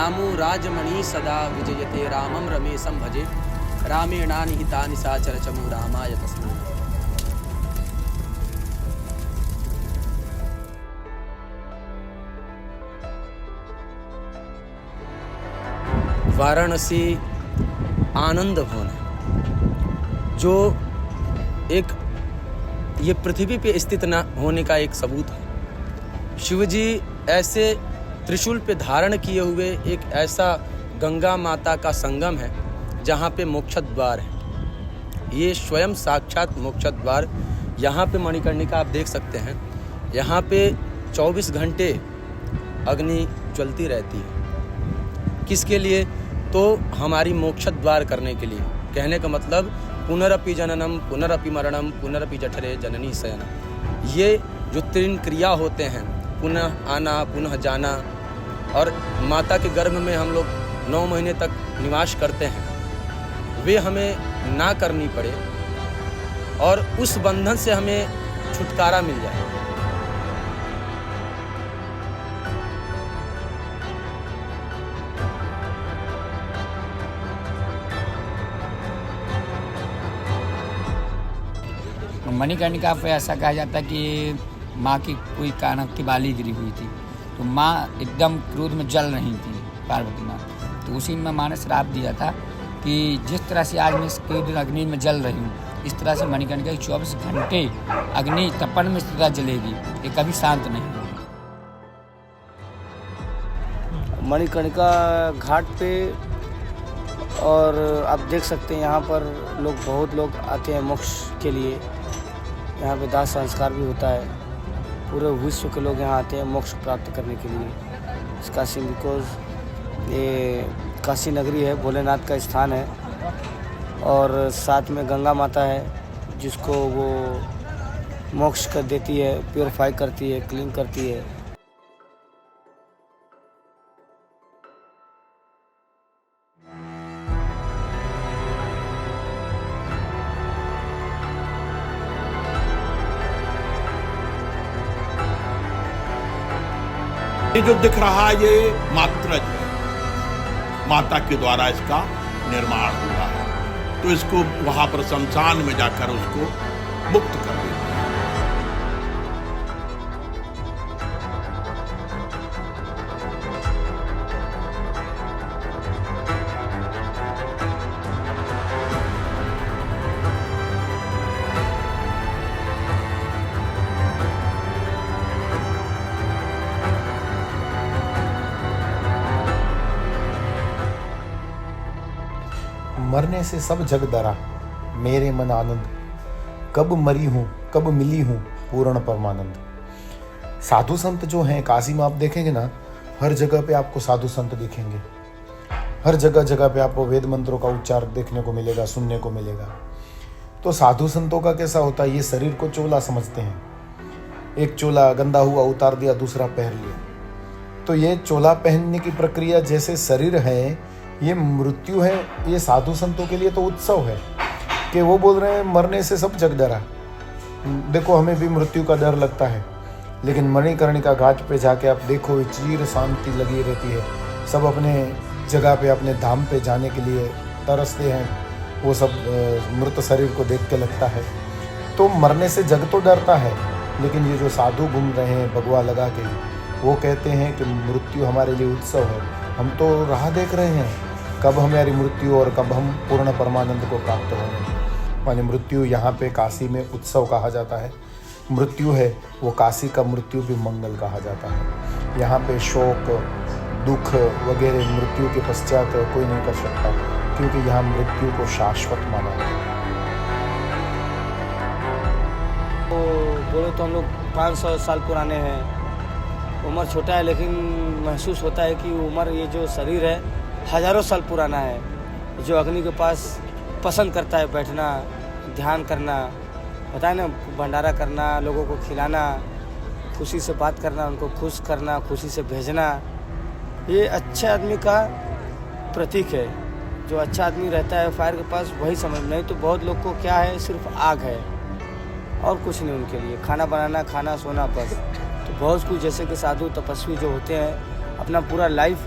रामो राजमणि सदा विजयते रामं रमेशं भजे रामेणानि हितानि साचरचमु रामाय तस्मै। वाराणसी आनंद भवन है, जो एक ये पृथ्वी पे स्थित न होने का एक सबूत है। शिवजी ऐसे त्रिशूल पे धारण किए हुए एक ऐसा गंगा माता का संगम है जहाँ पे मोक्ष द्वार है। ये स्वयं साक्षात मोक्ष द्वार। यहाँ पे मणिकर्णिका आप देख सकते हैं। यहाँ पे 24 घंटे अग्नि ज्वलती रहती है। किसके लिए? तो हमारी मोक्ष द्वार करने के लिए। कहने का मतलब पुनरपि जननम पुनरपि मरणम पुनरपि जठरे जननी शयनम। ये जो 3 क्रिया होते हैं, पुनः आना पुनः जाना, और माता के गर्भ में हम लोग 9 महीने तक निवास करते हैं, वे हमें ना करनी पड़े और उस बंधन से हमें छुटकारा मिल जाए। मणिकर्णिका पे ऐसा कहा जाता है कि माँ की कोई कानक की बाली गिरी हुई थी, तो माँ एकदम क्रोध में जल रही थी, पार्वती माँ। तो उसी में माँ ने श्राप दिया था कि जिस तरह से आज मैं इस क्रोध अग्नि में जल रही हूँ, इस तरह से मणिकर्णिका की 24 घंटे अग्नि तपन में सदा जलेगी, ये कभी शांत नहीं होगी। मणिकर्णिका घाट पे, और आप देख सकते हैं यहाँ पर बहुत लोग आते हैं मोक्ष के लिए। यहाँ पे दाह संस्कार भी होता है। पूरे विश्व के लोग यहाँ आते हैं मोक्ष प्राप्त करने के लिए इस काशी, बिकॉज ये काशी नगरी है, भोलेनाथ का स्थान है, और साथ में गंगा माता है जिसको वो मोक्ष कर देती है, प्योरीफाई करती है, क्लीन करती है। ये जो दिख रहा है ये मात्रज है, माता के द्वारा इसका निर्माण हुआ है। तो इसको वहां पर शमशान में जाकर उसको मुक्त कर देते हैं। मरने से सब जग डरा मेरे मन आनंद, कब मरी हूँ कब मिली हूँ पूर्ण परमानंद। साधु संत जो हैं काशी में आप देखेंगे ना, हर जगह पे आपको साधु संत दिखेंगे। हर जगह जगह पे आपको वेद मंत्रों का उच्चार देखने को मिलेगा, सुनने को मिलेगा। तो साधु संतों का कैसा होता है, ये शरीर को चोला समझते हैं। एक चोला गंदा हुआ उतार दिया, दूसरा पहन लिया। तो ये चोला पहनने की प्रक्रिया जैसे शरीर है, ये मृत्यु है, ये साधु संतों के लिए तो उत्सव है कि वो बोल रहे हैं मरने से सब जग डरा। देखो हमें भी मृत्यु का डर लगता है, लेकिन मणिकर्णिका घाट पे जाके आप देखो चिर शांति लगी रहती है। सब अपने जगह पे, अपने धाम पे जाने के लिए तरसते हैं। वो सब मृत शरीर को देख के लगता है। तो मरने से जग तो डरता है, लेकिन ये जो साधु घूम रहे हैं भगवा लगा के, वो कहते हैं कि मृत्यु हमारे लिए उत्सव है। हम तो राह देख रहे हैं कब हमारी मृत्यु और कब हम पूर्ण परमानंद को प्राप्त होंगे। माने मृत्यु यहाँ पे काशी में उत्सव कहा जाता है। मृत्यु है वो काशी का मृत्यु भी मंगल कहा जाता है। यहाँ पे शोक दुख वगैरह मृत्यु के पश्चात कोई नहीं कर सकता, क्योंकि यहाँ मृत्यु को शाश्वत माना है। तो बोलो तो हम लोग 500 साल पुराने हैं। उम्र छोटा है, लेकिन महसूस होता है कि उम्र, ये जो शरीर है हजारों साल पुराना है। जो अग्नि के पास पसंद करता है बैठना, ध्यान करना, पता है ना, भंडारा करना, लोगों को खिलाना, खुशी से बात करना, उनको खुश करना, खुशी से भेजना, ये अच्छे आदमी का प्रतीक है। जो अच्छा आदमी रहता है फायर के पास वही समझ, नहीं तो बहुत लोग को क्या है, सिर्फ आग है और कुछ नहीं उनके लिए, खाना बनाना, खाना सोना बस। तो बहुत कुछ, जैसे कि साधु तपस्वी जो होते हैं अपना पूरा लाइफ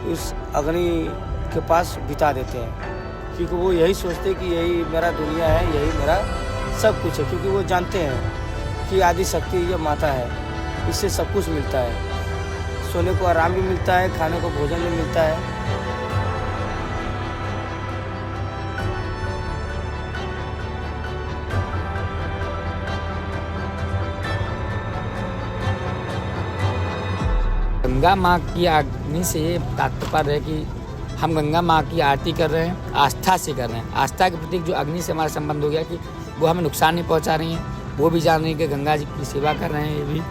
उस अग्नि के पास बिता देते हैं, क्योंकि वो यही सोचते हैं कि यही मेरा दुनिया है, यही मेरा सब कुछ है, क्योंकि वो जानते हैं कि आदि शक्ति ये माता है, इससे सब कुछ मिलता है, सोने को आराम भी मिलता है, खाने को भोजन भी मिलता है। गंगा माँ की अग्नि से ये तात्पर्य है कि हम गंगा माँ की आरती कर रहे हैं, आस्था से कर रहे हैं। आस्था के प्रतीक जो अग्नि से हमारा संबंध हो गया कि वो हमें नुकसान नहीं पहुँचा रही हैं, वो भी जान रही है कि गंगा जी की सेवा कर रहे हैं, ये भी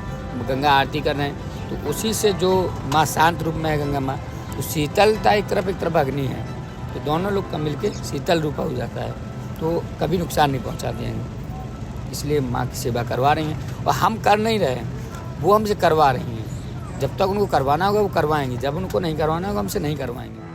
गंगा आरती कर रहे हैं। तो उसी से जो माँ शांत रूप में है गंगा माँ, तो शीतलता एक तरफ अग्नि है, तो दोनों लोग का मिलकर शीतल रूप हो जाता है, तो कभी नुकसान नहीं पहुँचाते हैं। इसलिए माँ की सेवा करवा रही हैं और हम कर नहीं रहे हैं, वो हमसे करवा रही हैं। जब तक उनको करवाना होगा वो करवाएंगे, जब उनको नहीं करवाना होगा हमसे नहीं करवाएंगे।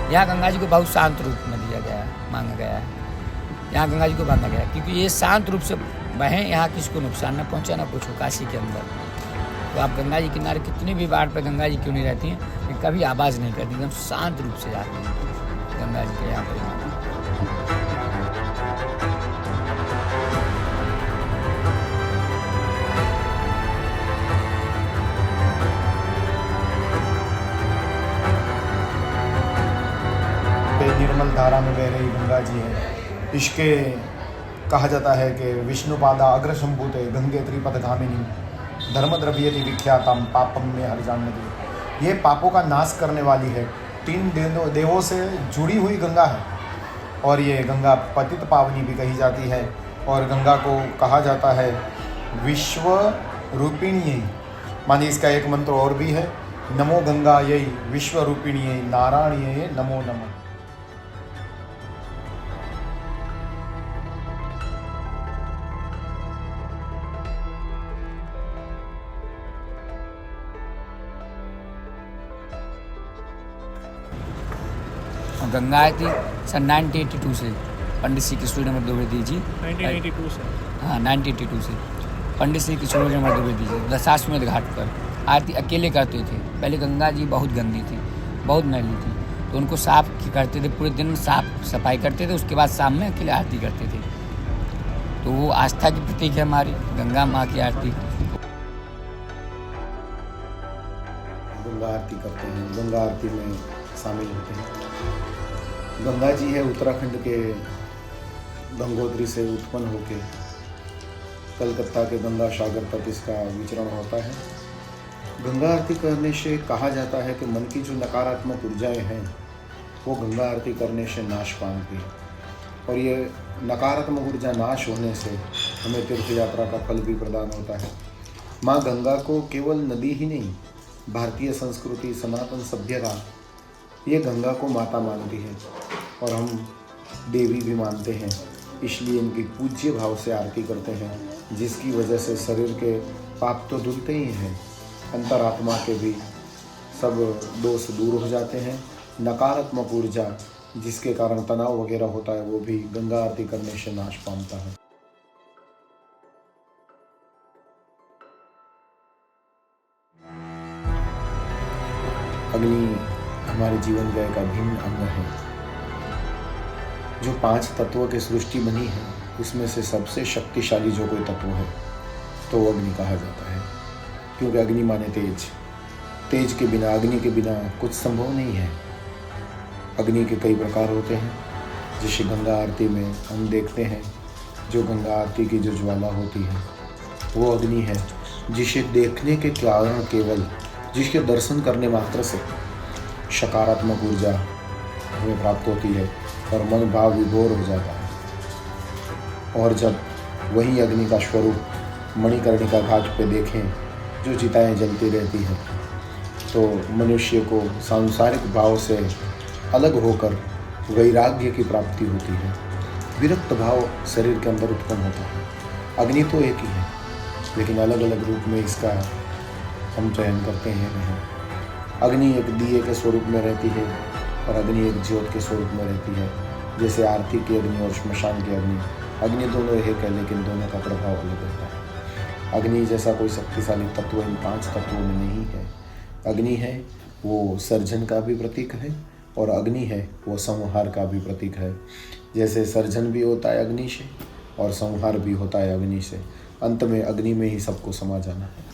यहाँ गंगा जी को बहुत शांत रूप में दिया गया है, मांगा गया है। यहाँ गंगा जी को बांधा गया है क्योंकि ये शांत रूप से बहें, यहाँ किसी को नुकसान न पहुँचे ना कुछ हो। काशी के अंदर तो आप गंगा जी किनारे कितनी भी बाढ़ पे गंगा जी क्यों नहीं रहती हैं, लेकिन कभी आवाज़ नहीं करती, एकदम शांत रूप से जाती हैं गंगा जी के यहाँ पर। निर्मल धारा में बह रही गंगा जी है। इसके कहा जाता है कि विष्णुपादा अग्रशंभूते गंगे त्रिपदगामिनी धर्मद्रव्यति विख्यातम पापम में हर जानती। ये पापों का नाश करने वाली है, 3 देवों से जुड़ी हुई गंगा है और ये गंगा पतित पावनी भी कही जाती है। और गंगा को कहा जाता है विश्व रूपिणी, माने इसका एक मंत्र और भी है, नमो गंगा यही विश्व रूपिणी नारायणी नमो नमः। गंगा आई थी सन 1982 से, पंडित श्री कृष्ण द्विवेदी जी 1982 से। हाँ 1982 से पंडित श्री कृष्ण द्विवेदी जी दशाश्वमेध घाट पर आरती अकेले करते थे। पहले गंगा जी बहुत गंदी थी, बहुत मैली थी, तो उनको साफ करते थे, पूरे दिन साफ सफाई करते थे, उसके बाद शाम में अकेले आरती करते थे। तो वो आस्था की प्रतीक है हमारी गंगा माँ की आरती। गंगा आरती करते हैं, गंगा आरती में शामिल होते हैं। गंगा जी है उत्तराखंड के गंगोत्री से उत्पन्न होके कलकत्ता के गंगा सागर तक इसका विचरण होता है। गंगा आरती करने से कहा जाता है कि मन की जो नकारात्मक ऊर्जाएं हैं वो गंगा आरती करने से नाश पाएंगी और ये नकारात्मक ऊर्जा नाश होने से हमें तीर्थ यात्रा का फल भी प्रदान होता है। माँ गंगा को केवल नदी ही नहीं, भारतीय संस्कृति सनातन सभ्यता ये गंगा को माता मानती है और हम देवी भी मानते हैं, इसलिए इनकी पूज्य भाव से आरती करते हैं, जिसकी वजह से शरीर के पाप तो धुलते ही हैं, अंतरात्मा के भी सब दोष दूर हो जाते हैं। नकारात्मक ऊर्जा जिसके कारण तनाव वगैरह होता है वो भी गंगा आरती करने से नाश पाता है। अग्नि हमारे जीवन का एक अभिन्न अंग है। जो 5 तत्वों की सृष्टि बनी है उसमें से सबसे शक्तिशाली जो कोई तत्व है तो वो अग्नि कहा जाता है, क्योंकि अग्नि माने तेज, तेज के बिना, अग्नि के बिना कुछ संभव नहीं है। अग्नि के कई प्रकार होते हैं, जैसे गंगा आरती में हम देखते हैं जो गंगा आरती की जो ज्वाला होती है वो अग्नि है, जिसे देखने के कारण केवल, जिसके दर्शन करने मात्र से सकारात्मक ऊर्जा हमें प्राप्त होती है और मन भाव विभोर हो जाता है। और जब वही अग्नि का स्वरूप मणिकर्णिका घाट पे देखें जो चिताएं जलती रहती हैं, तो मनुष्य को सांसारिक भाव से अलग होकर वैराग्य की प्राप्ति होती है, विरक्त भाव शरीर के अंदर उत्पन्न होता है। अग्नि तो एक ही है, लेकिन अलग अलग रूप में इसका हम चयन करते हैं। अग्नि एक दिए के स्वरूप में रहती है और अग्नि एक ज्योत के स्वरूप में रहती है। जैसे आरती की अग्नि और श्मशान की अग्नि, अग्नि दोनों एक है लेकिन दोनों का प्रभाव अलग होता है। अग्नि जैसा कोई शक्तिशाली तत्व इन 5 तत्वों में नहीं है। अग्नि है वो सर्जन का भी प्रतीक है और अग्नि है वो संहार का भी प्रतीक है। जैसे सर्जन भी होता है अग्नि से और संहार भी होता है अग्नि से। अंत में अग्नि में ही सबको समा जाना है।